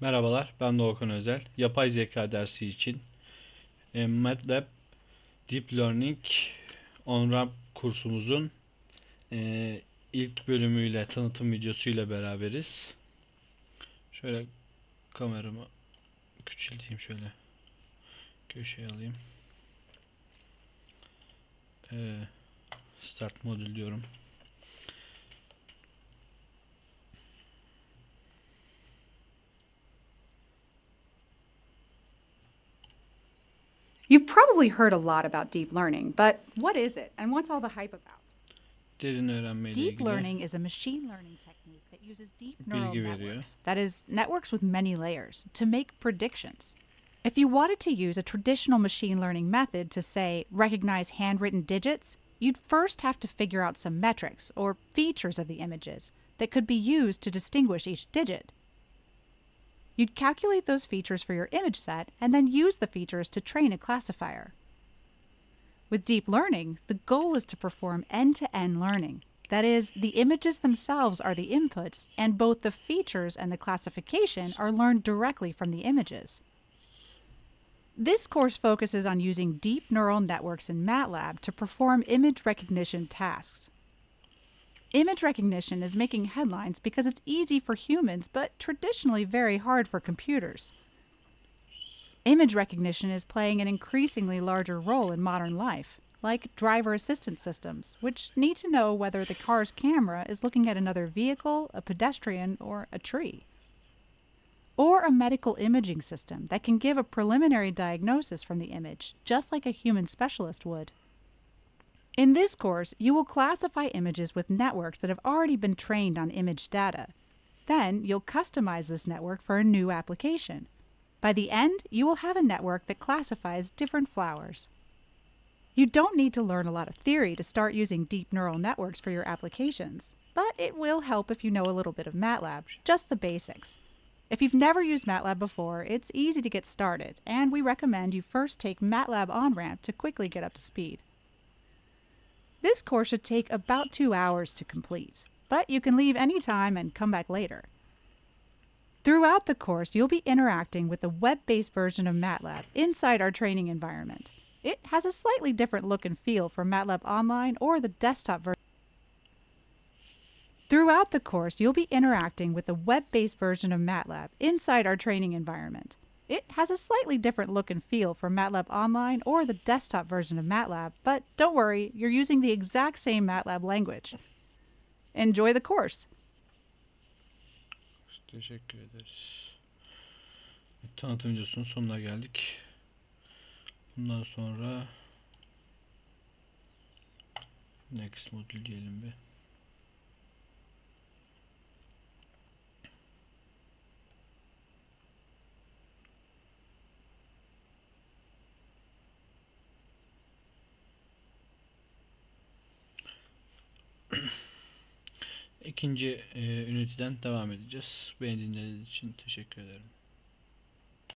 Merhabalar, ben Doğukan ÖZEL. Yapay Zeka dersi için MATLAB Deep Learning On-Ramp kursumuzun ilk bölümüyle, tanıtım videosuyla beraberiz. Şöyle kameramı küçülteyim, şöyle köşeye alayım. Start modül diyorum. You've probably heard a lot about deep learning, but what is it and what's all the hype about? Derin öğrenmeyle Deep ilgili learning is a machine learning technique that uses deep neural bilgi veriyor. networks, that is, networks with many layers, to make predictions. If you wanted to use a traditional machine learning method to, say, recognize handwritten digits, you'd first have to figure out some metrics, or features of the images, that could be used to distinguish each digit. You'd calculate those features for your image set and then use the features to train a classifier. With deep learning, the goal is to perform end-to-end learning. That is, the images themselves are the inputs, and both the features and the classification are learned directly from the images. This course focuses on using deep neural networks in MATLAB to perform image recognition tasks. Image recognition is making headlines because it's easy for humans, but traditionally very hard for computers. Image recognition is playing an increasingly larger role in modern life, like driver assistance systems, which need to know whether the car's camera is looking at another vehicle, a pedestrian, or a tree. Or a medical imaging system that can give a preliminary diagnosis from the image, just like a human specialist would. In this course, you will classify images with networks that have already been trained on image data. Then, you'll customize this network for a new application. By the end, you will have a network that classifies different flowers. You don't need to learn a lot of theory to start using deep neural networks for your applications, but it will help if you know a little bit of MATLAB, just the basics. If you've never used MATLAB before, it's easy to get started, and we recommend you first take MATLAB on-ramp to quickly get up to speed. This course should take about 2 hours to complete, but you can leave any time and come back later. Throughout the course, you'll be interacting with the web-based version of MATLAB inside our training environment. It has a slightly different look and feel from MATLAB Online or the desktop version. Throughout the course, you'll be interacting with the web-based version of MATLAB inside our training environment. It has a slightly different look and feel from MATLAB Online or the desktop version of MATLAB, but don't worry, you're using the exact same MATLAB language. Enjoy the course. Teşekkür ederiz. Tanıtım videosunun sonuna geldik. Bundan sonra next modül diyelim bir. İkinci üniteden devam edeceğiz. Beni dinlediğiniz için teşekkür ederim.